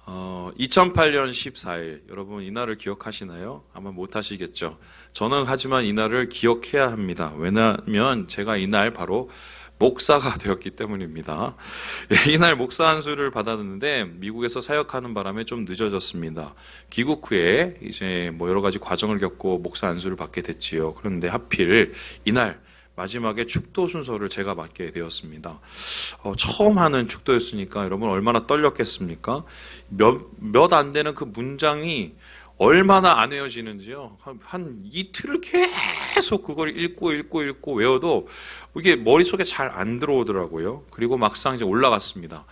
2008년 14일, 여러분 이날을 기억하시나요? 아마 못하시겠죠. 저는 하지만 이날을 기억해야 합니다. 왜냐하면 제가 이날 바로 목사가 되었기 때문입니다. 이날 목사 안수를 받았는데 미국에서 사역하는 바람에 좀 늦어졌습니다. 귀국 후에 이제 여러 가지 과정을 겪고 목사 안수를 받게 됐지요. 그런데 하필 이날 마지막에 축도 순서를 제가 맡게 되었습니다. 처음 하는 축도였으니까 여러분 얼마나 떨렸겠습니까? 몇 안 되는 그 문장이 얼마나 안 외워지는지요. 한 이틀을 계속 그걸 읽고 외워도 이게 머릿속에 잘 안 들어오더라고요. 그리고 막상 이제 올라갔습니다.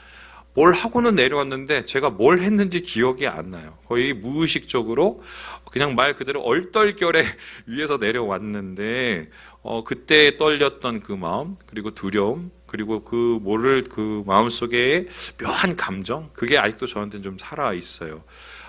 뭘 하고는 내려왔는데 제가 뭘 했는지 기억이 안 나요. 거의 무의식적으로 그냥 말 그대로 얼떨결에 위에서 내려왔는데 그때 떨렸던 그 마음, 그리고 두려움, 그리고 그 마음속에 묘한 감정, 그게 아직도 저한테는 좀 살아 있어요.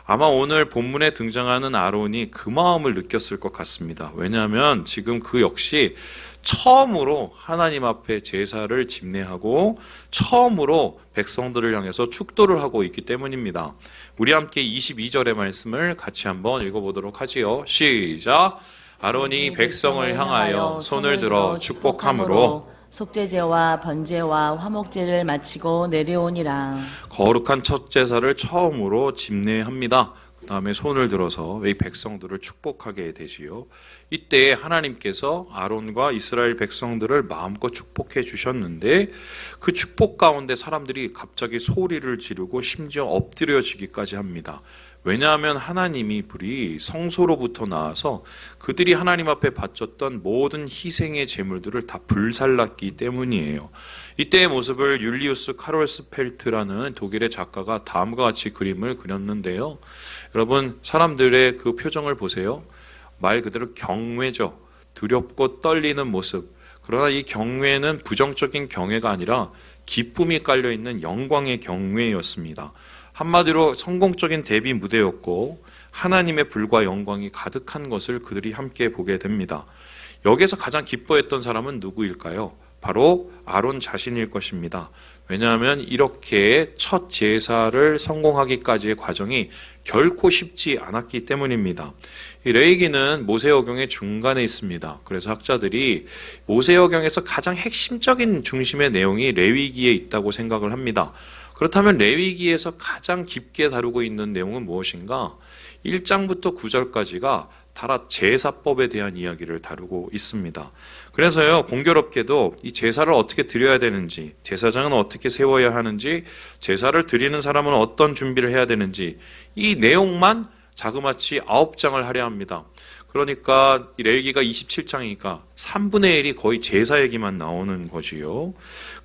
아마 오늘 본문에 등장하는 아론이 그 마음을 느꼈을 것 같습니다. 왜냐하면 지금 그 역시 처음으로 하나님 앞에 제사를 집례하고 처음으로 백성들을 향해서 축도를 하고 있기 때문입니다. 우리 함께 22절의 말씀을 같이 한번 읽어보도록 하지요. 시작! 아론이 백성을 향하여 손을 들어 축복함으로 속죄제와 번제와 화목제를 마치고 내려오니라. 거룩한 첫 제사를 처음으로 집례합니다. 그 다음에 손을 들어서 이 백성들을 축복하게 되지요. 이때 하나님께서 아론과 이스라엘 백성들을 마음껏 축복해 주셨는데 그 축복 가운데 사람들이 갑자기 소리를 지르고 심지어 엎드려지기까지 합니다. 왜냐하면 하나님이 불이 성소로부터 나와서 그들이 하나님 앞에 바쳤던 모든 희생의 제물들을 다 불살랐기 때문이에요. 이때의 모습을 율리우스 카롤스펠트라는 독일의 작가가 다음과 같이 그림을 그렸는데요. 여러분, 사람들의 그 표정을 보세요. 말 그대로 경외죠. 두렵고 떨리는 모습. 그러나 이 경외는 부정적인 경외가 아니라 기쁨이 깔려있는 영광의 경외였습니다. 한마디로 성공적인 데뷔 무대였고 하나님의 불과 영광이 가득한 것을 그들이 함께 보게 됩니다. 여기서 가장 기뻐했던 사람은 누구일까요? 바로 아론 자신일 것입니다. 왜냐하면 이렇게 첫 제사를 성공하기까지의 과정이 결코 쉽지 않았기 때문입니다. 이 레위기는 모세오경의 중간에 있습니다. 그래서 학자들이 모세오경에서 가장 핵심적인 중심의 내용이 레위기에 있다고 생각을 합니다. 그렇다면 레위기에서 가장 깊게 다루고 있는 내용은 무엇인가? 1장부터 9절까지가 다 제사법에 대한 이야기를 다루고 있습니다. 그래서요, 공교롭게도 이 제사를 어떻게 드려야 되는지, 제사장은 어떻게 세워야 하는지, 제사를 드리는 사람은 어떤 준비를 해야 되는지, 이 내용만 자그마치 9장을 하려 합니다. 그러니까 이 레위기가 27장이니까 3분의 1이 거의 제사 얘기만 나오는 거지요.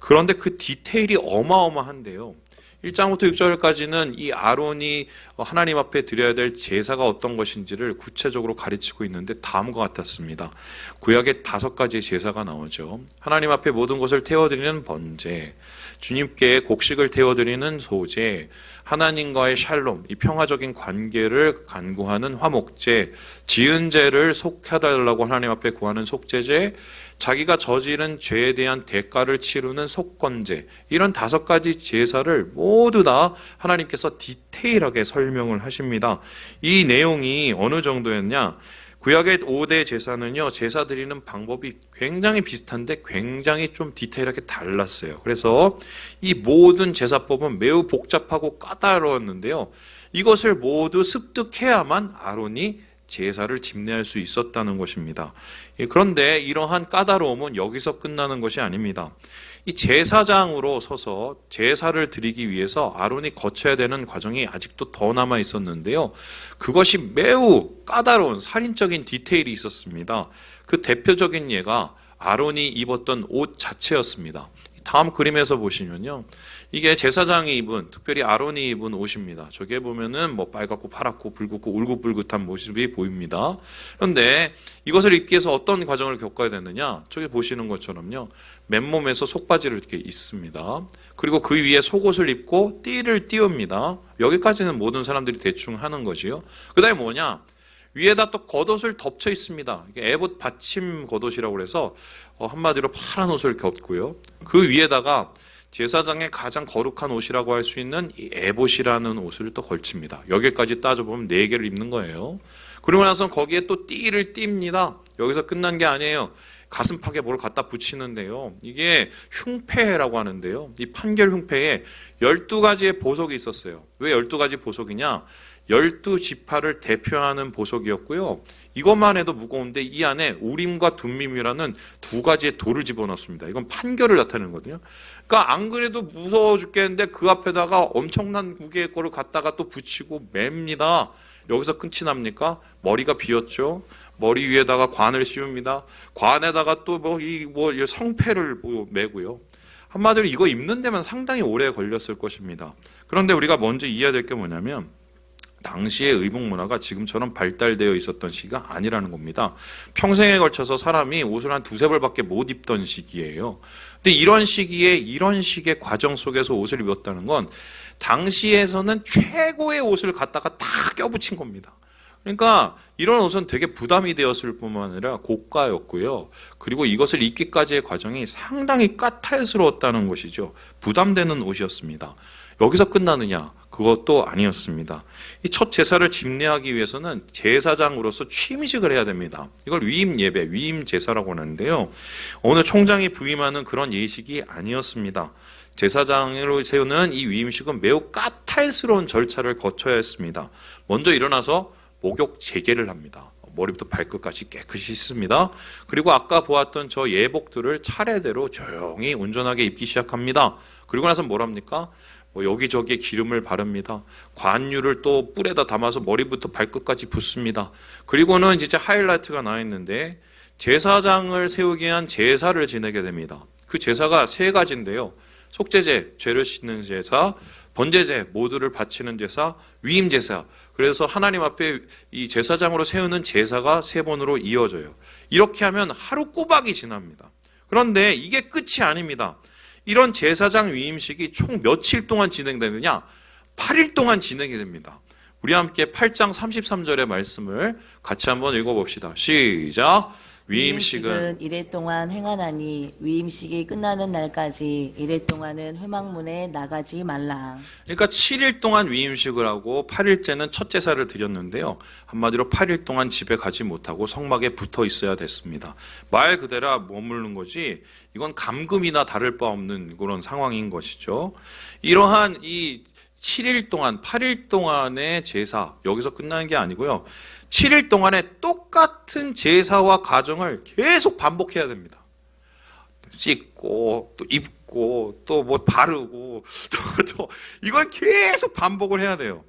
그런데 그 디테일이 어마어마한데요. 1장부터 6절까지는 이 아론이 하나님 앞에 드려야 될 제사가 어떤 것인지를 구체적으로 가르치고 있는데 다음과 같았습니다. 구약에 5가지의 제사가 나오죠. 하나님 앞에 모든 것을 태워드리는 번제, 주님께 곡식을 태워드리는 소제, 하나님과의 샬롬, 이 평화적인 관계를 간구하는 화목제, 지은 죄를 속해달라고 하나님 앞에 구하는 속죄제, 자기가 저지른 죄에 대한 대가를 치르는 속건제, 이런 5가지 제사를 모두 다 하나님께서 디테일하게 설명을 하십니다. 이 내용이 어느 정도였냐? 구약의 5대 제사는요, 제사 드리는 방법이 굉장히 비슷한데 굉장히 좀 디테일하게 달랐어요. 그래서 이 모든 제사법은 매우 복잡하고 까다로웠는데요. 이것을 모두 습득해야만 아론이 제사를 집례할 수 있었다는 것입니다. 그런데 이러한 까다로움은 여기서 끝나는 것이 아닙니다. 이 제사장으로 서서 제사를 드리기 위해서 아론이 거쳐야 되는 과정이 아직도 더 남아 있었는데요. 그것이 매우 까다로운 살인적인 디테일이 있었습니다. 그 대표적인 예가 아론이 입었던 옷 자체였습니다. 다음 그림에서 보시면요. 이게 제사장이 입은, 특별히 아론이 입은 옷입니다. 저게 보면은 빨갛고 파랗고 붉고 울긋불긋한 모습이 보입니다. 그런데 이것을 입기 위해서 어떤 과정을 겪어야 되느냐? 저기 보시는 것처럼요. 맨몸에서 속바지를 이렇게 입습니다. 그리고 그 위에 속옷을 입고 띠를 띄웁니다. 여기까지는 모든 사람들이 대충 하는 거지요. 그 다음에 뭐냐? 위에다 또 겉옷을 덮쳐 있습니다. 에봇 받침 겉옷이라고 해서 한마디로 파란 옷을 겹고요. 그 위에다가 제사장의 가장 거룩한 옷이라고 할 수 있는 이 에봇이라는 옷을 또 걸칩니다. 여기까지 따져보면 4개를 입는 거예요. 그리고 나서 거기에 또 띠를 띱니다. 여기서 끝난 게 아니에요. 가슴팍에 뭘 갖다 붙이는데요. 이게 흉패라고 하는데요. 이 판결 흉패에 12가지의 보석이 있었어요. 왜 12가지 보석이냐? 12지파를 대표하는 보석이었고요. 이것만 해도 무거운데 이 안에 우림과 둠밈이라는 2가지의 돌을 집어넣습니다. 이건 판결을 나타내는 거거든요. 그러니까 안 그래도 무서워 죽겠는데 그 앞에다가 엄청난 무게의 거를 갖다가 또 붙이고 맵니다. 여기서 끝이 납니까? 머리가 비었죠. 머리 위에다가 관을 씌웁니다. 관에다가 또 성패를 메고요. 한마디로 이거 입는 데만 상당히 오래 걸렸을 것입니다. 그런데 우리가 먼저 이해해야 될 게 뭐냐면 당시의 의복 문화가 지금처럼 발달되어 있었던 시기가 아니라는 겁니다. 평생에 걸쳐서 사람이 옷을 한 2-3벌밖에 못 입던 시기예요. 근데 이런 시기에 이런 식의 과정 속에서 옷을 입었다는 건 당시에서는 최고의 옷을 갖다가 다 껴붙인 겁니다. 그러니까 이런 옷은 되게 부담이 되었을 뿐만 아니라 고가였고요. 그리고 이것을 입기까지의 과정이 상당히 까탈스러웠다는 것이죠. 부담되는 옷이었습니다. 여기서 끝나느냐? 그것도 아니었습니다. 이 첫 제사를 집례하기 위해서는 제사장으로서 취임식을 해야 됩니다. 이걸 위임 예배, 위임 제사라고 하는데요. 어느 총장이 부임하는 그런 예식이 아니었습니다. 제사장으로 세우는 이 위임식은 매우 까탈스러운 절차를 거쳐야 했습니다. 먼저 일어나서 목욕 재개를 합니다. 머리부터 발끝까지 깨끗이 씻습니다. 그리고 아까 보았던 저 예복들을 차례대로 조용히 온전하게 입기 시작합니다. 그리고 나서 뭘 합니까? 여기저기에 기름을 바릅니다. 관유를 또 뿔에다 담아서 머리부터 발끝까지 붓습니다. 그리고는 진짜 하이라이트가 나와 있는데 제사장을 세우기 위한 제사를 지내게 됩니다. 그 제사가 3가지인데요. 속죄제, 죄를 씻는 제사, 번제제, 모두를 바치는 제사, 위임 제사. 그래서 하나님 앞에 이 제사장으로 세우는 제사가 3번으로 이어져요. 이렇게 하면 하루 꼬박이 지납니다. 그런데 이게 끝이 아닙니다. 이런 제사장 위임식이 총 며칠 동안 진행되느냐? 8일 동안 진행이 됩니다. 우리 함께 8장 33절의 말씀을 같이 한번 읽어봅시다. 시작! 위임식은 이래 동안 행하나니 위임식이 끝나는 날까지 이래 동안은 회막문에 나가지 말라. 그러니까 7일 동안 위임식을 하고 8일째는 첫 제사를 드렸는데요. 한마디로 8일 동안 집에 가지 못하고 성막에 붙어 있어야 됐습니다. 말 그대로 머무르는 거지 이건 감금이나 다를 바 없는 그런 상황인 것이죠. 이러한 이 7일 동안 8일 동안의 제사 여기서 끝나는 게 아니고요. 7일 동안에 똑같은 제사와 과정을 계속 반복해야 됩니다. 씻고 또 입고 또 뭐 바르고 또 이걸 계속 반복을 해야 돼요.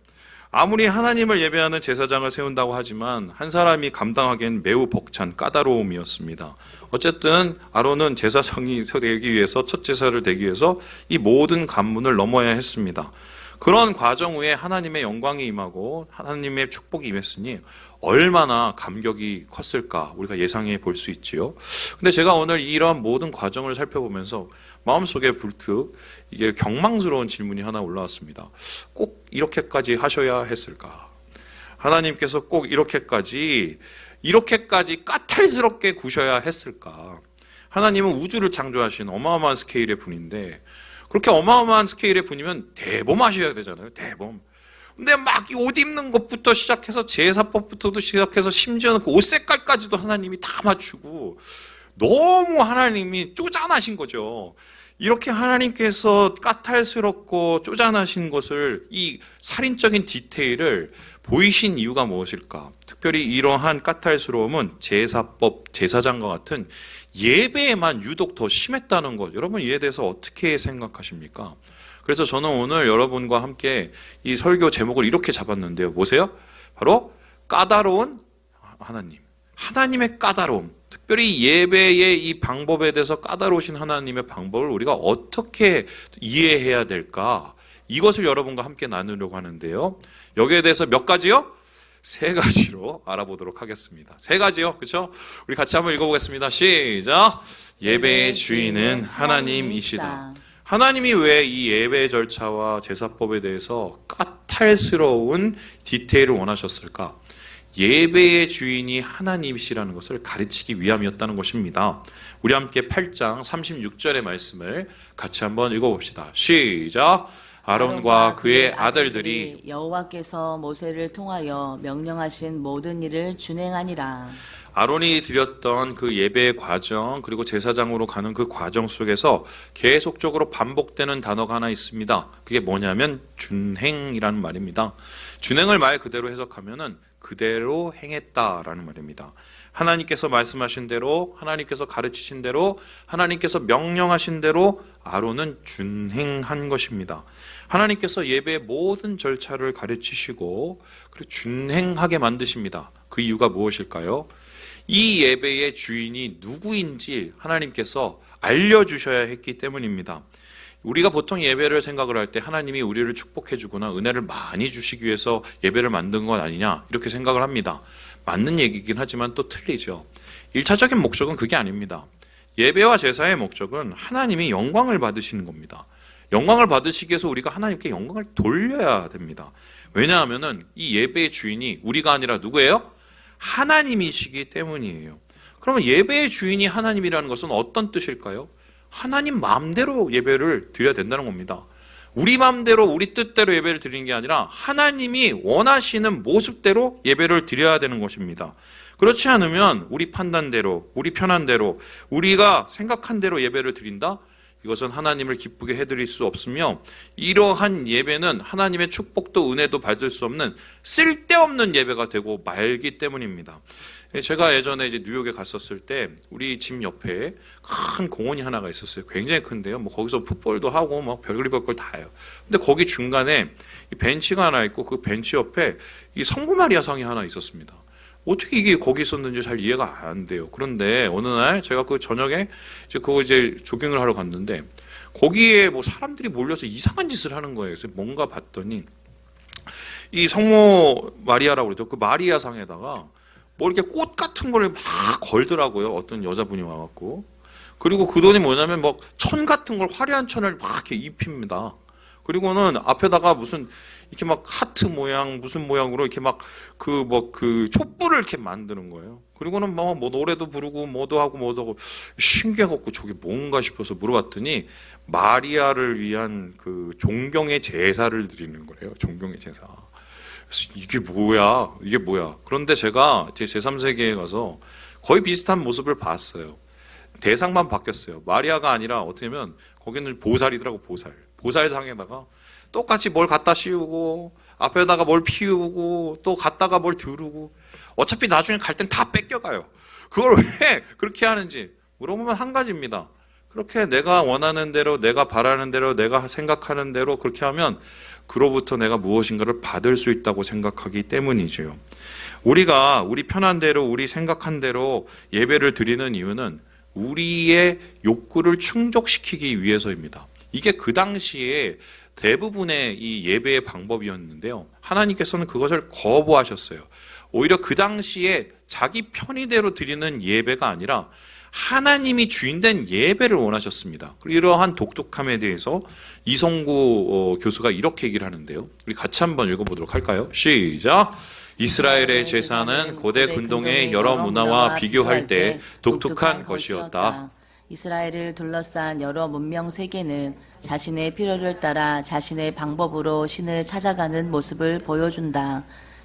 아무리 하나님을 예배하는 제사장을 세운다고 하지만 한 사람이 감당하기엔 매우 벅찬 까다로움이었습니다. 어쨌든 아론은 제사장이 되기 위해서 첫 제사를 되기 위해서 이 모든 관문을 넘어야 했습니다. 그런 과정 후에 하나님의 영광이 임하고 하나님의 축복이 임했으니 얼마나 감격이 컸을까 우리가 예상해 볼 수 있지요. 근데 제가 오늘 이런 모든 과정을 살펴보면서 마음속에 불특 이게 경망스러운 질문이 하나 올라왔습니다. 꼭 이렇게까지 하셔야 했을까? 하나님께서 꼭 이렇게까지 까탈스럽게 구셔야 했을까? 하나님은 우주를 창조하신 어마어마한 스케일의 분인데 그렇게 어마어마한 스케일의 분이면 대범하셔야 되잖아요. 대범. 근데 막 옷 입는 것부터 시작해서 제사법부터도 시작해서 심지어는 그 옷 색깔까지도 하나님이 다 맞추고 너무 하나님이 쪼잔하신 거죠. 이렇게 하나님께서 까탈스럽고 쪼잔하신 것을 이 살인적인 디테일을 보이신 이유가 무엇일까? 특별히 이러한 까탈스러움은 제사법, 제사장과 같은 예배에만 유독 더 심했다는 것. 여러분 이에 대해서 어떻게 생각하십니까? 그래서 저는 오늘 여러분과 함께 이 설교 제목을 이렇게 잡았는데요. 뭐세요? 바로 까다로운 하나님. 하나님의 까다로움. 특별히 예배의 이 방법에 대해서 까다로우신 하나님의 방법을 우리가 어떻게 이해해야 될까? 이것을 여러분과 함께 나누려고 하는데요. 여기에 대해서 몇 가지요? 3가지로 알아보도록 하겠습니다. 3가지요. 그렇죠? 우리 같이 한번 읽어보겠습니다. 시작! 예배의 주인은 하나님이시다. 하나님이 왜 이 예배 절차와 제사법에 대해서 까탈스러운 디테일을 원하셨을까? 예배의 주인이 하나님이시라는 것을 가르치기 위함이었다는 것입니다. 우리 함께 8장 36절의 말씀을 같이 한번 읽어봅시다. 시작. 아론과 그의 아들들이 여호와께서 모세를 통하여 명령하신 모든 일을 준행하니라. 아론이 드렸던 그 예배의 과정, 그리고 제사장으로 가는 그 과정 속에서 계속적으로 반복되는 단어가 하나 있습니다. 그게 뭐냐면 준행이라는 말입니다. 준행을 말 그대로 해석하면은 그대로 행했다라는 말입니다. 하나님께서 말씀하신 대로, 하나님께서 가르치신 대로, 하나님께서 명령하신 대로 아론은 준행한 것입니다. 하나님께서 예배의 모든 절차를 가르치시고 그리고 준행하게 만드십니다. 그 이유가 무엇일까요? 이 예배의 주인이 누구인지 하나님께서 알려주셔야 했기 때문입니다. 우리가 보통 예배를 생각을 할 때 하나님이 우리를 축복해 주거나 은혜를 많이 주시기 위해서 예배를 만든 건 아니냐 이렇게 생각을 합니다. 맞는 얘기긴 하지만 또 틀리죠. 1차적인 목적은 그게 아닙니다. 예배와 제사의 목적은 하나님이 영광을 받으시는 겁니다. 영광을 받으시기 위해서 우리가 하나님께 영광을 돌려야 됩니다. 왜냐하면 이 예배의 주인이 우리가 아니라 누구예요? 하나님이시기 때문이에요. 그러면 예배의 주인이 하나님이라는 것은 어떤 뜻일까요? 하나님 마음대로 예배를 드려야 된다는 겁니다. 우리 마음대로 우리 뜻대로 예배를 드리는 게 아니라 하나님이 원하시는 모습대로 예배를 드려야 되는 것입니다. 그렇지 않으면 우리 판단대로, 우리 편한 대로, 우리가 생각한 대로 예배를 드린다? 이것은 하나님을 기쁘게 해드릴 수 없으며 이러한 예배는 하나님의 축복도 은혜도 받을 수 없는 쓸데없는 예배가 되고 말기 때문입니다. 제가 예전에 이제 뉴욕에 갔었을 때 우리 집 옆에 큰 공원이 하나가 있었어요. 굉장히 큰데요. 뭐 거기서 풋볼도 하고 뭐 별걸 다 해요. 근데 거기 중간에 이 벤치가 하나 있고 그 벤치 옆에 이 성모 마리아 상이 하나 있었습니다. 어떻게 이게 거기 있었는지 잘 이해가 안 돼요. 그런데 어느 날 제가 그 저녁에 이제 조깅을 하러 갔는데 거기에 뭐 사람들이 몰려서 이상한 짓을 하는 거예요. 그래서 뭔가 봤더니 이 성모 마리아라고 그러죠. 그 마리아 상에다가 뭐 이렇게 꽃 같은 걸 막 걸더라고요. 어떤 여자분이 와갖고. 그리고 그 돈이 뭐냐면 뭐 천 같은 걸 화려한 천을 막 이렇게 입힙니다. 그리고는 앞에다가 무슨 이렇게 막 하트 모양 무슨 모양으로 이렇게 막 그 촛불을 이렇게 만드는 거예요. 그리고는 뭐 노래도 부르고 뭐도 하고 신기해갖고 저게 뭔가 싶어서 물어봤더니 마리아를 위한 그 존경의 제사를 드리는 거래요. 존경의 제사. 그래서 이게 뭐야. 그런데 제가 제 제3세계에 가서 거의 비슷한 모습을 봤어요. 대상만 바뀌었어요. 마리아가 아니라 어떻게 보면 거기는 보살이더라고. 보살상에다가 똑같이 뭘 갖다 씌우고 앞에다가 뭘 피우고 또 갖다가 뭘 두르고 어차피 나중에 갈 땐 다 뺏겨가요. 그걸 왜 그렇게 하는지 물어보면 한 가지입니다. 그렇게 내가 원하는 대로 내가 바라는 대로 내가 생각하는 대로 그렇게 하면 그로부터 내가 무엇인가를 받을 수 있다고 생각하기 때문이죠. 우리가 우리 편한 대로 우리 생각한 대로 예배를 드리는 이유는 우리의 욕구를 충족시키기 위해서입니다. 이게 그 당시에 대부분의 이 예배의 방법이었는데요. 하나님께서는 그것을 거부하셨어요. 오히려 그 당시에 자기 편의대로 드리는 예배가 아니라 하나님이 주인된 예배를 원하셨습니다. 그리고 이러한 독특함에 대해서 이성구 교수가 이렇게 얘기를 하는데요. 우리 같이 한번 읽어보도록 할까요? 시작! 이스라엘의 제사는 고대 근동의 여러 문화와 비교할 때 독특한 것이었다. 이스라엘을 둘러싼 여러 문명 세계는 자신의 필요를 따라 자신의 방법으로 신을 찾아가는 모습을 보여준다.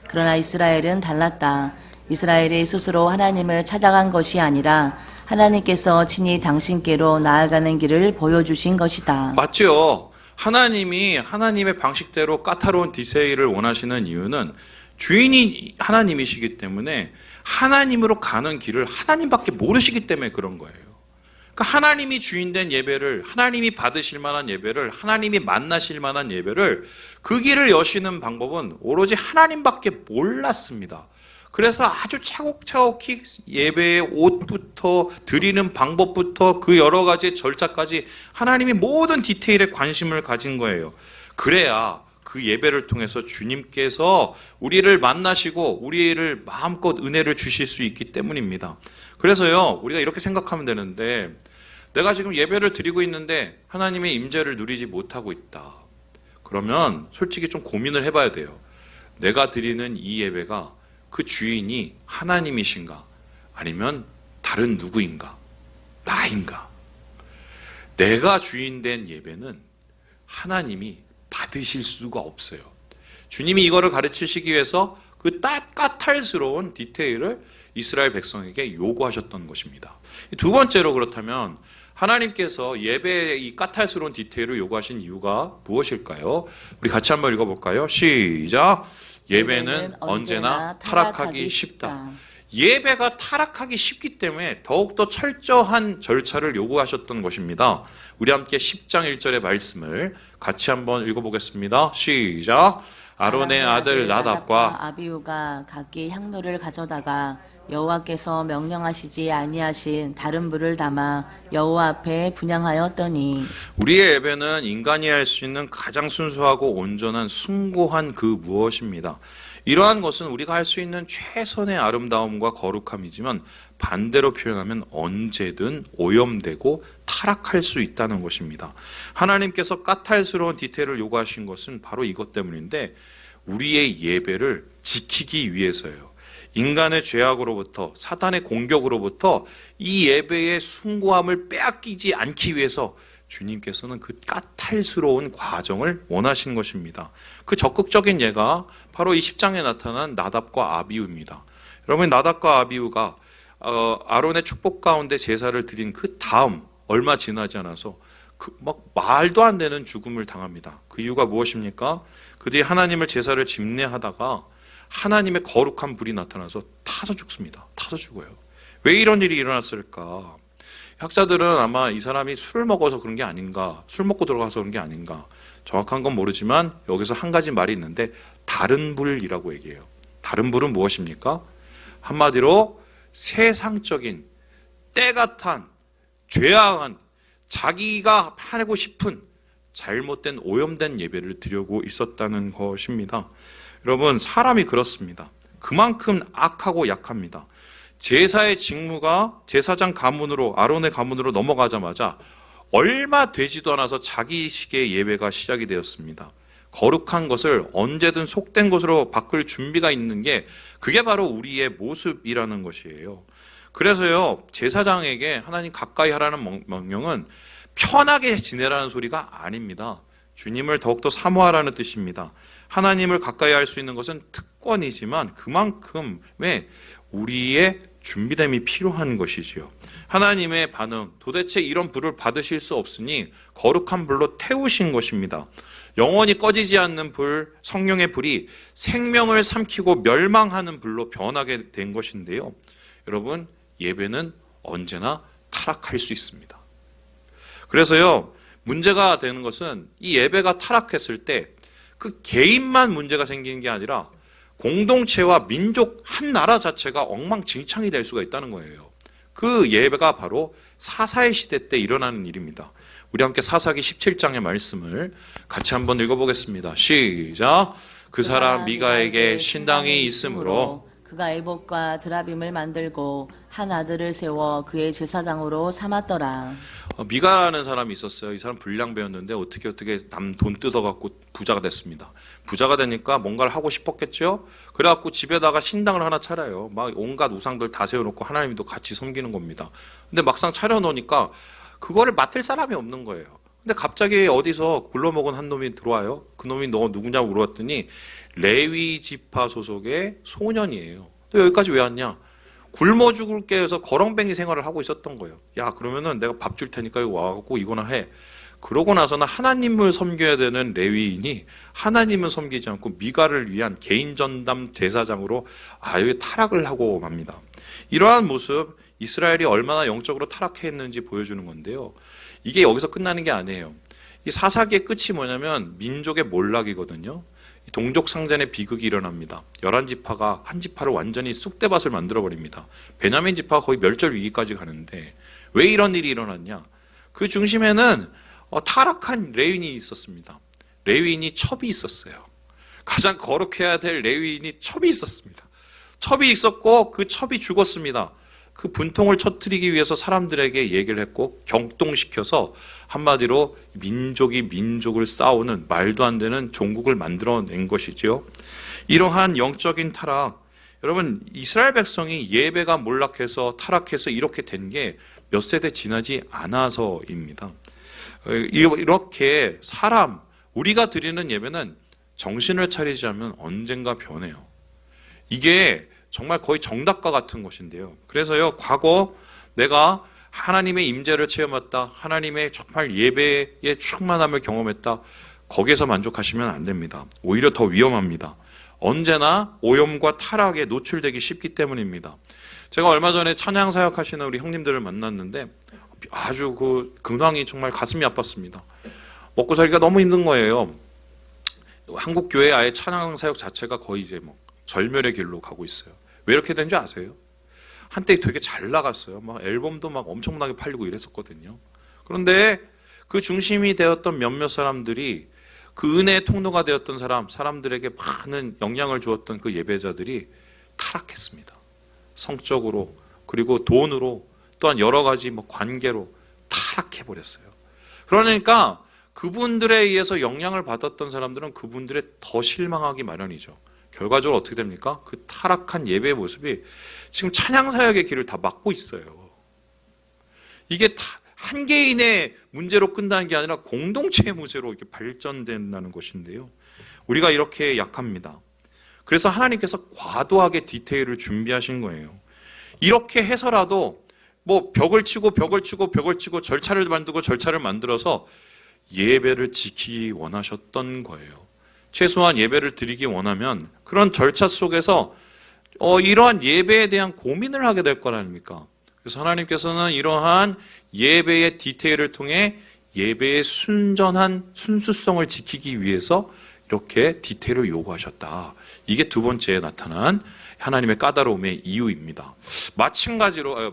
그러나 이스라엘은 달랐다. 이스라엘이 스스로 하나님을 찾아간 것이 아니라 하나님께서 친히 당신께로 나아가는 길을 보여주신 것이다. 맞죠? 하나님이 하나님의 방식대로 까다로운 디테일을 원하시는 이유는 주인이 하나님이시기 때문에 하나님으로 가는 길을 하나님밖에 모르시기 때문에 그런 거예요. 그러니까 하나님이 주인된 예배를, 하나님이 받으실 만한 예배를, 하나님이 만나실 만한 예배를 그 길을 여시는 방법은 오로지 하나님밖에 몰랐습니다. 그래서 아주 차곡차곡히 예배의 옷부터 드리는 방법부터 그 여러 가지 절차까지 하나님이 모든 디테일에 관심을 가진 거예요. 그래야 그 예배를 통해서 주님께서 우리를 만나시고 우리를 마음껏 은혜를 주실 수 있기 때문입니다. 그래서요, 우리가 이렇게 생각하면 되는데 내가 지금 예배를 드리고 있는데 하나님의 임재를 누리지 못하고 있다. 그러면 솔직히 좀 고민을 해봐야 돼요. 내가 드리는 이 예배가 그 주인이 하나님이신가 아니면 다른 누구인가? 나인가? 내가 주인된 예배는 하나님이 받으실 수가 없어요. 주님이 이거를 가르치시기 위해서 그 까탈스러운 디테일을 이스라엘 백성에게 요구하셨던 것입니다. 두 번째로 그렇다면 하나님께서 예배의 이 까탈스러운 디테일을 요구하신 이유가 무엇일까요? 우리 같이 한번 읽어볼까요? 시작! 예배는 언제나 타락하기 쉽다. 예배가 타락하기 쉽기 때문에 더욱더 철저한 절차를 요구하셨던 것입니다. 우리 함께 10장 1절의 말씀을 같이 한번 읽어보겠습니다. 시작! 아론의 아들 나답과 아비후가 각기 향로를 가져다가 여호와께서 명령하시지 아니하신 다른 불을 담아 여호와 앞에 분향하였더니 우리의 예배는 인간이 할 수 있는 가장 순수하고 온전한 숭고한 그 무엇입니다. 이러한 것은 우리가 할 수 있는 최선의 아름다움과 거룩함이지만 반대로 표현하면 언제든 오염되고 타락할 수 있다는 것입니다. 하나님께서 까탈스러운 디테일을 요구하신 것은 바로 이것 때문인데 우리의 예배를 지키기 위해서예요. 인간의 죄악으로부터 사탄의 공격으로부터 이 예배의 숭고함을 빼앗기지 않기 위해서 주님께서는 그 까탈스러운 과정을 원하신 것입니다. 그 적극적인 예가 바로 이 10장에 나타난 나답과 아비후입니다. 여러분, 나답과 아비후가 아론의 축복 가운데 제사를 드린 그 다음 얼마 지나지 않아서 막 말도 안 되는 죽음을 당합니다. 그 이유가 무엇입니까? 그들이 하나님을 제사를 집례하다가 하나님의 거룩한 불이 나타나서 타서 죽습니다. 타서 죽어요. 왜 이런 일이 일어났을까? 학자들은 아마 이 사람이 술을 먹어서 그런 게 아닌가, 술 먹고 들어가서 그런 게 아닌가, 정확한 건 모르지만 여기서 한 가지 말이 있는데 다른 불이라고 얘기해요. 다른 불은 무엇입니까? 한마디로 세상적인 때가 탄 죄악한 자기가 하고 싶은 잘못된 오염된 예배를 드리고 있었다는 것입니다. 여러분, 사람이 그렇습니다. 그만큼 악하고 약합니다. 제사의 직무가 제사장 가문으로 아론의 가문으로 넘어가자마자 얼마 되지도 않아서 자기식의 예배가 시작이 되었습니다. 거룩한 것을 언제든 속된 것으로 바꿀 준비가 있는 게 그게 바로 우리의 모습이라는 것이에요. 그래서요, 제사장에게 하나님 가까이 하라는 명령은 편하게 지내라는 소리가 아닙니다. 주님을 더욱더 사모하라는 뜻입니다. 하나님을 가까이 할 수 있는 것은 특권이지만 그만큼의 우리의 준비됨이 필요한 것이지요. 하나님의 반응, 도대체 이런 불을 받으실 수 없으니 거룩한 불로 태우신 것입니다. 영원히 꺼지지 않는 불, 성령의 불이 생명을 삼키고 멸망하는 불로 변하게 된 것인데요. 여러분, 예배는 언제나 타락할 수 있습니다. 그래서요, 문제가 되는 것은 이 예배가 타락했을 때 그 개인만 문제가 생기는 게 아니라 공동체와 민족 한 나라 자체가 엉망진창이 될 수가 있다는 거예요. 그 예배가 바로 사사의 시대 때 일어나는 일입니다. 우리 함께 사사기 17장의 말씀을 같이 한번 읽어보겠습니다. 시작! 그 사람 미가에게 신당이 있으므로 그가 에봇과 드라빔을 만들고 한 아들을 세워 그의 제사장으로 삼았더라. 미가라는 사람이 있었어요. 이 사람 불량배였는데 어떻게 남 돈 뜯어갖고 부자가 됐습니다. 부자가 되니까 뭔가를 하고 싶었겠죠. 그래갖고 집에다가 신당을 하나 차려요. 막 온갖 우상들 다 세워놓고 하나님도 같이 섬기는 겁니다. 근데 막상 차려놓으니까 그거를 맡을 사람이 없는 거예요. 근데 갑자기 어디서 굴러먹은 한 놈이 들어와요. 그 놈이 너 누구냐고 물어봤더니 레위 지파 소속의 소년이에요. 또 여기까지 왜 왔냐? 굶어 죽을게 해서 거렁뱅이 생활을 하고 있었던 거예요. 야, 그러면은 내가 밥 줄 테니까 여기 와갖고 이거나 해. 그러고 나서는 하나님을 섬겨야 되는 레위인이 하나님을 섬기지 않고 미가를 위한 개인 전담 제사장으로 아예 타락을 하고 맙니다. 이러한 모습, 이스라엘이 얼마나 영적으로 타락했는지 보여주는 건데요. 이게 여기서 끝나는 게 아니에요. 이 사사기의 끝이 뭐냐면 민족의 몰락이거든요. 동족상잔의 비극이 일어납니다. 11지파가 한 지파를 완전히 쑥대밭을 만들어버립니다. 베냐민 지파가 거의 멸절 위기까지 가는데 왜 이런 일이 일어났냐? 그 중심에는 타락한 레위인이 있었습니다. 레위인이 첩이 있었어요. 가장 거룩해야 될 레위인이 첩이 있었습니다. 첩이 있었고 그 첩이 죽었습니다. 그 분통을 터뜨리기 위해서 사람들에게 얘기를 했고 경동시켜서 한마디로 민족이 민족을 싸우는 말도 안 되는 종국을 만들어낸 것이죠. 이러한 영적인 타락, 여러분, 이스라엘 백성이 예배가 몰락해서 타락해서 이렇게 된 게 몇 세대 지나지 않아서입니다. 이렇게 우리가 드리는 예배는 정신을 차리지 않으면 언젠가 변해요. 이게 정말 거의 정답과 같은 것인데요. 그래서요, 과거 내가 하나님의 임재를 체험했다, 하나님의 정말 예배의 충만함을 경험했다, 거기에서 만족하시면 안 됩니다. 오히려 더 위험합니다. 언제나 오염과 타락에 노출되기 쉽기 때문입니다. 제가 얼마 전에 찬양 사역하시는 우리 형님들을 만났는데 아주 그 근황이 정말 가슴이 아팠습니다. 먹고 살기가 너무 힘든 거예요. 한국 교회 아예 찬양 사역 자체가 거의 이제 뭐 절멸의 길로 가고 있어요. 왜 이렇게 된 줄 아세요? 한때 되게 잘 나갔어요. 막 앨범도 막 엄청나게 팔리고 이랬었거든요. 그런데 그 중심이 되었던 몇몇 사람들이, 그 은혜의 통로가 되었던 사람들에게 많은 영향을 주었던 그 예배자들이 타락했습니다. 성적으로, 그리고 돈으로, 또한 여러 가지 뭐 관계로 타락해버렸어요. 그러니까 그분들에 의해서 영향을 받았던 사람들은 그분들의 더 실망하기 마련이죠. 결과적으로 어떻게 됩니까? 그 타락한 예배의 모습이 지금 찬양사역의 길을 다 막고 있어요. 이게 한 개인의 문제로 끝나는 게 아니라 공동체의 문제로 이렇게 발전된다는 것인데요. 우리가 이렇게 약합니다. 그래서 하나님께서 과도하게 디테일을 준비하신 거예요. 이렇게 해서라도 뭐 벽을 치고 절차를 만들어서 예배를 지키기 원하셨던 거예요. 최소한 예배를 드리기 원하면 그런 절차 속에서 이러한 예배에 대한 고민을 하게 될 거 아닙니까? 그래서 하나님께서는 이러한 예배의 디테일을 통해 예배의 순전한 순수성을 지키기 위해서 이렇게 디테일을 요구하셨다. 이게 두 번째에 나타난 하나님의 까다로움의 이유입니다.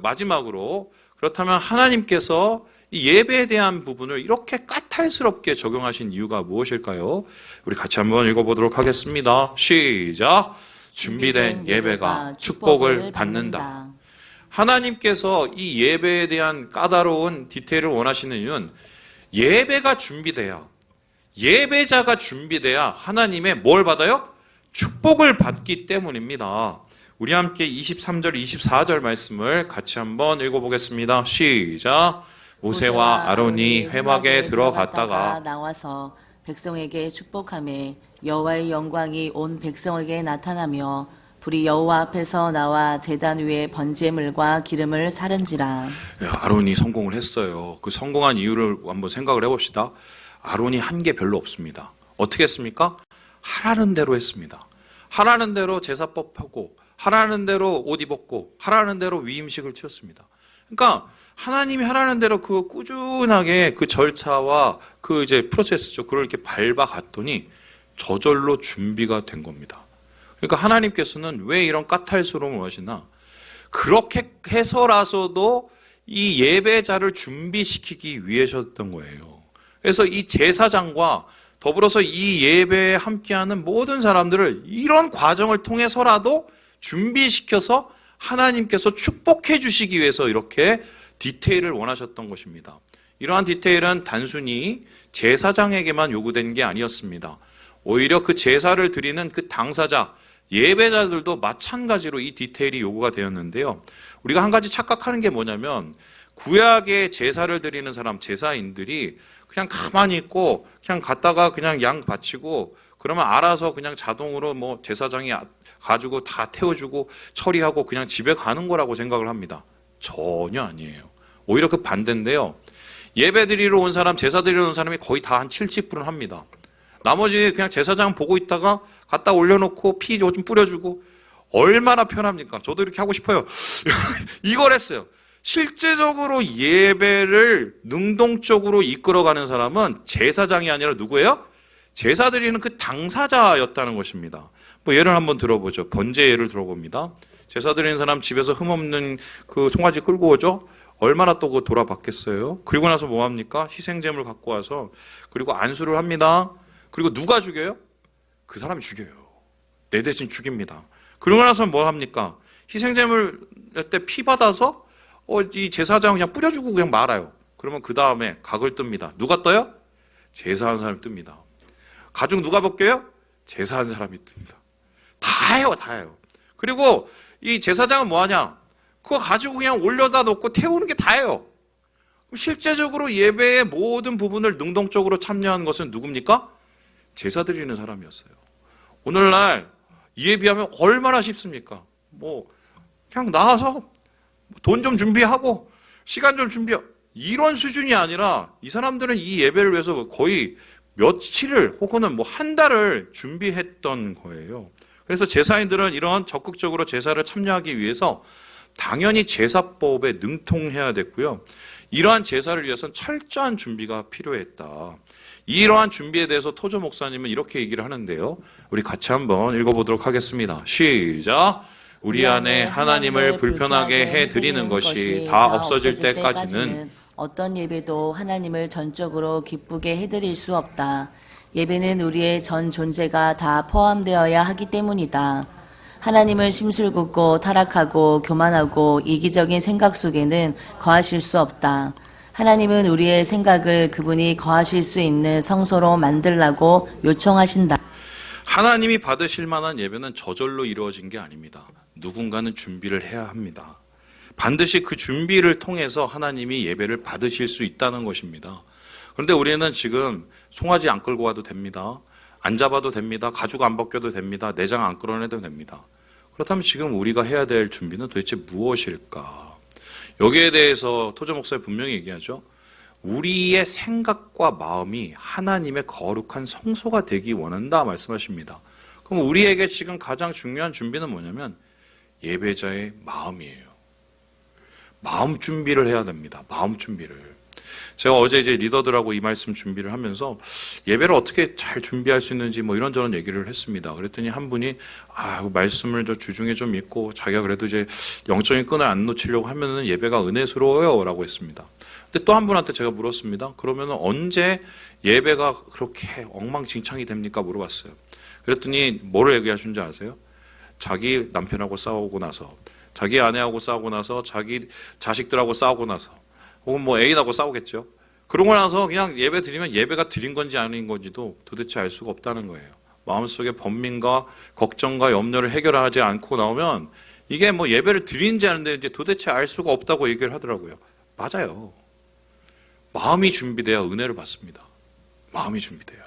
마지막으로 그렇다면 하나님께서 이 예배에 대한 부분을 이렇게 까탈스럽게 적용하신 이유가 무엇일까요? 우리 같이 한번 읽어보도록 하겠습니다. 시작! 준비된 예배가 축복을 받는다. 하나님께서 이 예배에 대한 까다로운 디테일을 원하시는 이유는 예배가 준비돼야, 예배자가 준비돼야 하나님의 뭘 받아요? 축복을 받기 때문입니다. 우리 함께 23절, 24절 말씀을 같이 한번 읽어보겠습니다. 시작! 모세와 아론이 회막에 들어갔다가 나와서 백성에게 축복하며 여호와의 영광이 온 백성에게 나타나며 불이 여호와 앞에서 나와 제단 위에 번제물과 기름을 사른지라. 아론이 성공을 했어요. 그 성공한 이유를 한번 생각을 해봅시다. 아론이 한 게 별로 없습니다. 어떻게 했습니까? 하라는 대로 했습니다. 하라는 대로 제사법하고, 하라는 대로 옷 입었고, 하라는 대로 위임식을 치렀습니다. 그러니까 하나님이 하라는 대로 그 꾸준하게 그 절차와 그 이제 프로세스죠. 그걸 이렇게 밟아갔더니 저절로 준비가 된 겁니다. 그러니까 하나님께서는 왜 이런 까탈스러움을 하시나? 그렇게 해서라서도 이 예배자를 준비시키기 위해서였던 거예요. 그래서 이 제사장과 더불어서 이 예배에 함께하는 모든 사람들을 이런 과정을 통해서라도 준비시켜서 하나님께서 축복해 주시기 위해서 이렇게 디테일을 원하셨던 것입니다. 이러한 디테일은 단순히 제사장에게만 요구된 게 아니었습니다. 오히려 그 제사를 드리는 그 당사자, 예배자들도 마찬가지로 이 디테일이 요구가 되었는데요. 우리가 한 가지 착각하는 게 뭐냐면 구약의 제사를 드리는 사람, 제사인들이 그냥 가만히 있고 그냥 갔다가 그냥 양 바치고 그러면 알아서 그냥 자동으로 뭐 제사장이 가지고 다 태워주고 처리하고 그냥 집에 가는 거라고 생각을 합니다. 전혀 아니에요. 오히려 그 반대인데요. 예배 드리러 온 사람, 제사 드리러 온 사람이 거의 다 한 70%는 합니다. 나머지 그냥 제사장 보고 있다가 갖다 올려놓고 피 좀 뿌려주고 얼마나 편합니까? 저도 이렇게 하고 싶어요. 이걸 했어요. 실제적으로 예배를 능동적으로 이끌어가는 사람은 제사장이 아니라 누구예요? 제사 드리는 그 당사자였다는 것입니다. 뭐 예를 한번 들어보죠. 번제 예를 들어봅니다. 제사 드리는 사람 집에서 흠없는 그 송아지 끌고 오죠. 얼마나 또 그 돌아받겠어요. 그리고 나서 뭐 합니까? 희생제물 갖고 와서 그리고 안수를 합니다. 그리고 누가 죽여요? 그 사람이 죽여요. 내 대신 죽입니다. 그러고 나서 뭐 합니까? 희생제물 때 피 받아서 이 제사장 그냥 뿌려주고 그냥 말아요. 그러면 그 다음에 각을 뜹니다. 누가 떠요? 제사한 사람이 뜹니다. 가죽 누가 벗겨요? 제사한 사람이 뜹니다. 다 해요, 다 해요. 그리고 이 제사장은 뭐하냐? 그거 가지고 그냥 올려다 놓고 태우는 게 다예요. 그럼 실제적으로 예배의 모든 부분을 능동적으로 참여한 것은 누굽니까? 제사 드리는 사람이었어요. 오늘날 이에 비하면 얼마나 쉽습니까? 뭐 그냥 나와서 돈 좀 준비하고 시간 좀 준비하고 이런 수준이 아니라 이 사람들은 이 예배를 위해서 거의 며칠을 혹은 뭐 한 달을 준비했던 거예요. 그래서 제사인들은 이런 적극적으로 제사를 참여하기 위해서 당연히 제사법에 능통해야 됐고요. 이러한 제사를 위해서는 철저한 준비가 필요했다. 이러한 준비에 대해서 토저 목사님은 이렇게 얘기를 하는데요. 우리 같이 한번 읽어보도록 하겠습니다. 시작! 우리 안에 하나님을 불편하게 해드리는 것이 다 없어질 때까지는 어떤 예배도 하나님을 전적으로 기쁘게 해드릴 수 없다. 예배는 우리의 전 존재가 다 포함되어야 하기 때문이다. 하나님을 심술궂고 타락하고 교만하고 이기적인 생각 속에는 거하실 수 없다. 하나님은 우리의 생각을 그분이 거하실 수 있는 성소로 만들라고 요청하신다. 하나님이 받으실 만한 예배는 저절로 이루어진 게 아닙니다. 누군가는 준비를 해야 합니다. 반드시 그 준비를 통해서 하나님이 예배를 받으실 수 있다는 것입니다. 그런데 우리는 지금 송아지 안 끌고 와도 됩니다. 안 잡아도 됩니다. 가죽 안 벗겨도 됩니다. 내장 안 끌어내도 됩니다. 그렇다면 지금 우리가 해야 될 준비는 도대체 무엇일까? 여기에 대해서 토저 목사님 분명히 얘기하죠. 우리의 생각과 마음이 하나님의 거룩한 성소가 되기 원한다 말씀하십니다. 그럼 우리에게 지금 가장 중요한 준비는 뭐냐면 예배자의 마음이에요. 마음 준비를 해야 됩니다. 마음 준비를. 제가 어제 이제 리더들하고 이 말씀 준비를 하면서 예배를 어떻게 잘 준비할 수 있는지 뭐 이런저런 얘기를 했습니다. 그랬더니 한 분이 말씀을 저 주중에 좀 읽고 자기가 그래도 이제 영적인 끈을 안 놓치려고 하면은 예배가 은혜스러워요라고 했습니다. 근데 또 한 분한테 제가 물었습니다. 그러면은 언제 예배가 그렇게 엉망진창이 됩니까? 물어봤어요. 그랬더니 뭐를 얘기하신 줄 아세요? 자기 남편하고 싸우고 나서, 자기 아내하고 싸우고 나서, 자기 자식들하고 싸우고 나서, 혹은 뭐 애인하고 싸우겠죠. 그러고 나서 그냥 예배 드리면 예배가 드린 건지 아닌 건지도 도대체 알 수가 없다는 거예요. 마음속에 번민과 걱정과 염려를 해결하지 않고 나오면 이게 뭐 예배를 드리는지 아닌데 이제 도대체 알 수가 없다고 얘기를 하더라고요. 맞아요. 마음이 준비돼야 은혜를 받습니다. 마음이 준비돼야.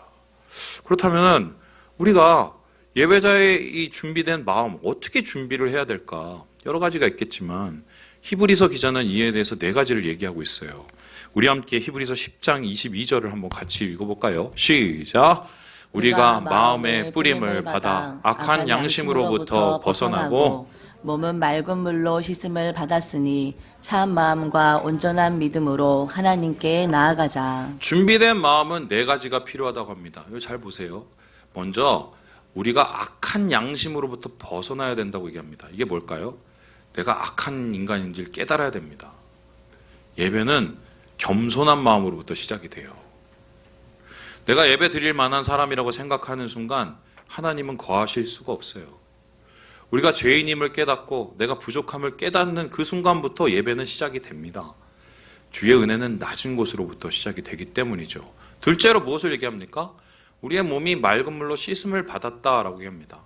그렇다면 우리가 예배자의 이 준비된 마음 어떻게 준비를 해야 될까? 여러 가지가 있겠지만 히브리서 기자는 이에 대해서 4가지를 얘기하고 있어요. 우리 함께 히브리서 10장 22절을 한번 같이 읽어볼까요? 시작! 우리가 마음의 뿌림을 받아 악한 양심으로부터 벗어나고 몸은 맑은 물로 씻음을 받았으니 참 마음과 온전한 믿음으로 하나님께 나아가자. 준비된 마음은 4가지가 필요하다고 합니다. 이거 잘 보세요. 먼저 우리가 악한 양심으로부터 벗어나야 된다고 얘기합니다. 이게 뭘까요? 내가 악한 인간인지를 깨달아야 됩니다. 예배는 겸손한 마음으로부터 시작이 돼요. 내가 예배 드릴 만한 사람이라고 생각하는 순간 하나님은 거하실 수가 없어요. 우리가 죄인임을 깨닫고 내가 부족함을 깨닫는 그 순간부터 예배는 시작이 됩니다. 주의 은혜는 낮은 곳으로부터 시작이 되기 때문이죠. 둘째로 무엇을 얘기합니까? 우리의 몸이 맑은 물로 씻음을 받았다라고 얘기합니다.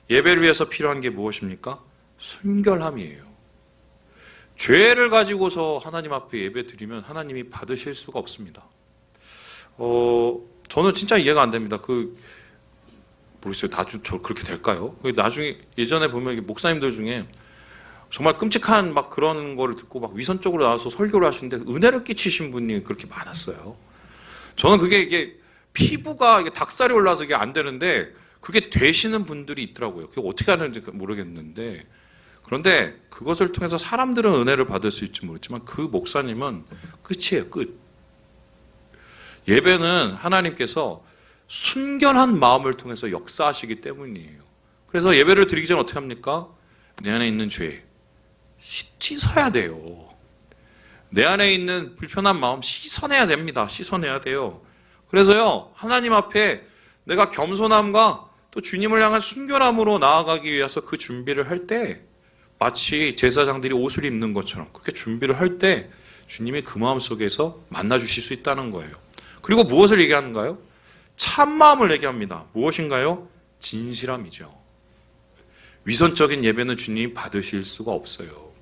예배를 위해서 필요한 게 무엇입니까? 순결함이에요. 죄를 가지고서 하나님 앞에 예배 드리면 하나님이 받으실 수가 없습니다. 저는 진짜 이해가 안 됩니다. 모르겠어요. 저 그렇게 될까요? 나중에 예전에 보면 목사님들 중에 정말 끔찍한 막 그런 거를 듣고 막 위선적으로 나와서 설교를 하시는데 은혜를 끼치신 분이 그렇게 많았어요. 저는 이게 피부가 닭살이 올라서 이게 안 되는데 그게 되시는 분들이 있더라고요. 그게 어떻게 하는지 모르겠는데 그런데 그것을 통해서 사람들은 은혜를 받을 수 있지 모르지만 그 목사님은 끝이에요. 끝. 예배는 하나님께서 순결한 마음을 통해서 역사하시기 때문이에요. 그래서 예배를 드리기 전에 어떻게 합니까? 내 안에 있는 죄 씻어야 돼요. 내 안에 있는 불편한 마음 씻어내야 됩니다. 씻어내야 돼요. 그래서요, 하나님 앞에 내가 겸손함과 또 주님을 향한 순결함으로 나아가기 위해서 그 준비를 할 때 마치 제사장들이 옷을 입는 것처럼 그렇게 준비를 할 때 주님이 그 마음 속에서 만나주실 수 있다는 거예요. 그리고 무엇을 얘기하는가요? 참마음을 얘기합니다. 무엇인가요? 진실함이죠. 위선적인 예배는 주님이 받으실 수가 없어요.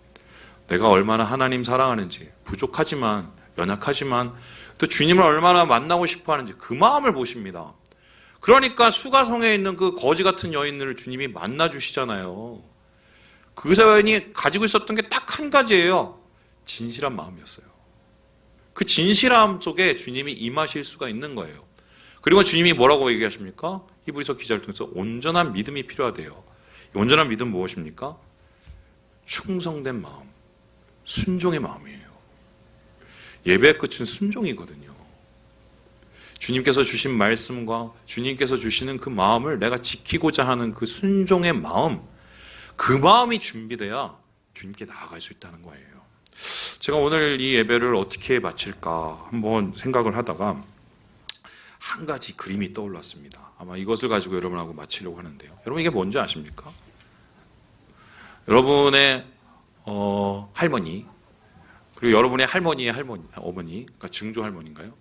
내가 얼마나 하나님 사랑하는지, 부족하지만, 연약하지만 또 주님을 얼마나 만나고 싶어 하는지 그 마음을 보십니다. 그러니까 수가성에 있는 그 거지 같은 여인을 주님이 만나 주시잖아요. 그 여인이 가지고 있었던 게 딱 한 가지예요. 진실한 마음이었어요. 그 진실함 속에 주님이 임하실 수가 있는 거예요. 그리고 주님이 뭐라고 얘기하십니까? 히브리서 기자를 통해서 온전한 믿음이 필요하대요. 온전한 믿음 무엇입니까? 충성된 마음, 순종의 마음이에요. 예배의 끝은 순종이거든요. 주님께서 주신 말씀과 주님께서 주시는 그 마음을 내가 지키고자 하는 그 순종의 마음, 그 마음이 준비돼야 주님께 나아갈 수 있다는 거예요. 제가 오늘 이 예배를 어떻게 마칠까 한번 생각을 하다가 한 가지 그림이 떠올랐습니다. 아마 이것을 가지고 여러분하고 마치려고 하는데요. 여러분 이게 뭔지 아십니까? 여러분의 할머니, 그리고 여러분의 할머니의 할머니, 어머니, 그러니까 증조 할머니인가요?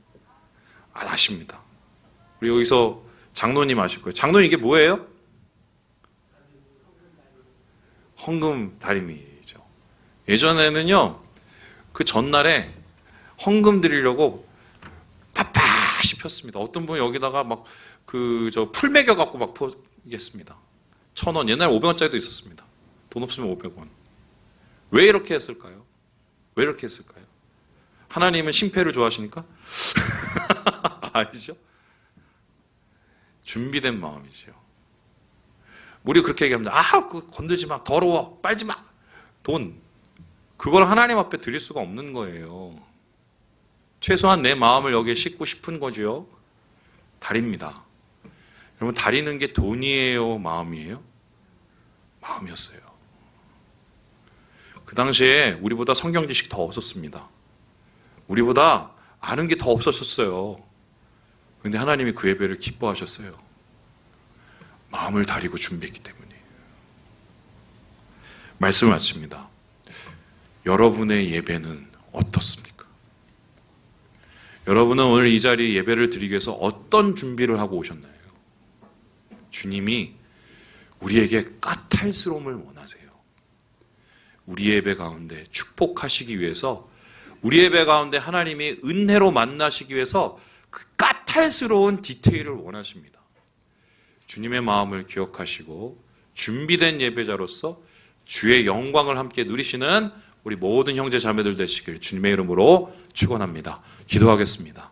아십니다. 그리고 여기서 장로님 아실 거예요. 장로님 이게 뭐예요? 헌금 다리미죠. 예전에는요, 그 전날에 헌금 드리려고 빳빳이 폈습니다. 어떤 분이 여기다가 막 풀 매겨갖고 막 포겠습니다. 1,000원, 옛날에 500원짜리도 있었습니다. 돈 없으면 500원. 왜 이렇게 했을까요? 왜 이렇게 했을까요? 하나님은 심패를 좋아하시니까? 아니죠? 준비된 마음이죠. 우리 그렇게 얘기합니다. 그거 건들지 마. 더러워. 빨지 마. 돈. 그걸 하나님 앞에 드릴 수가 없는 거예요. 최소한 내 마음을 여기에 싣고 싶은 거죠. 다립니다. 여러분, 다리는 게 돈이에요? 마음이에요? 마음이었어요. 그 당시에 우리보다 성경 지식 더 없었습니다. 우리보다 아는 게 더 없었어요. 그런데 하나님이 그 예배를 기뻐하셨어요. 마음을 다리고 준비했기 때문에. 말씀을 마칩니다. 여러분의 예배는 어떻습니까? 여러분은 오늘 이 자리에 예배를 드리기 위해서 어떤 준비를 하고 오셨나요? 주님이 우리에게 까탈스러움을 원하세요. 우리 예배 가운데 축복하시기 위해서, 우리 예배 가운데 하나님이 은혜로 만나시기 위해서 그 까탈스러운 디테일을 원하십니다. 주님의 마음을 기억하시고 준비된 예배자로서 주의 영광을 함께 누리시는 우리 모든 형제 자매들 되시길 주님의 이름으로 축원합니다. 기도하겠습니다.